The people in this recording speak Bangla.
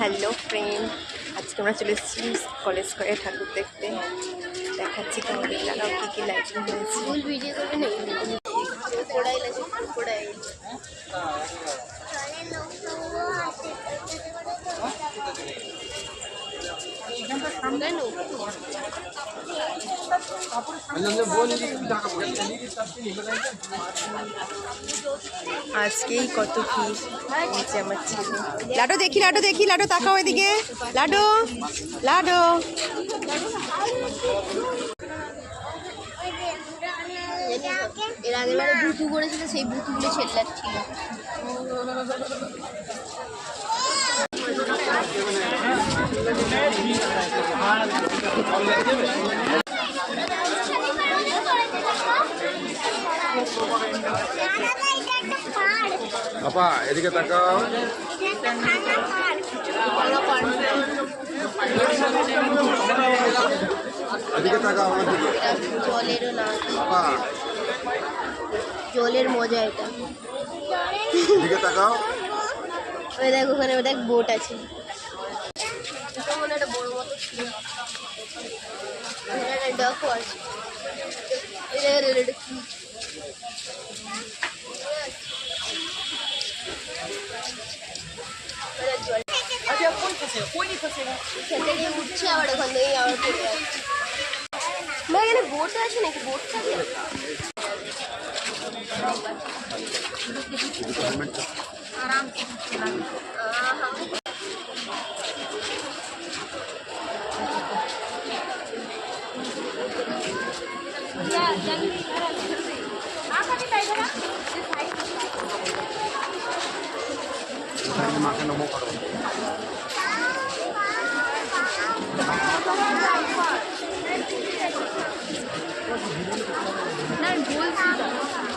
হ্যালো ফ্রেন্ড, আজকে আমরা চলে এসেছি কলেজ স্কোয়ারে ঠাকুর দেখতে। দেখাচ্ছি তোমাদের জায়গাও কী কী লাইটিং হয়েছে। ফুল ভিডিও করবে না, কোড়াইল আছে, কোড়াইল আজকেই কত ভিড় হয়েছে আমার ছেলে। লাডো দেখি, লাডো দেখি, লাডো তাকাও এদিকে, লাডো লাডো। এর আগের বারে ভুতু করেছিল, সেই ভুতুগুলো ছেল্লাচ্ছিল। আপা এদিকে তাকাও। এদিকে তাকাও আমার দিকে। জলেরও না, আপা জলের মজা এটা। এদিকে তাকাও। ওই দেখ, ওখানে দেখ বোট আছে। এটা মনে একটা বড় মতো ছিল, ডাকও আছে। উঠছে আবার ওখান থেকে আবার পড়ে যাচ্ছে। ভাই এখানে বোট আছে নাকি? বোট থাকে মাকে নমো করো। না, বলছি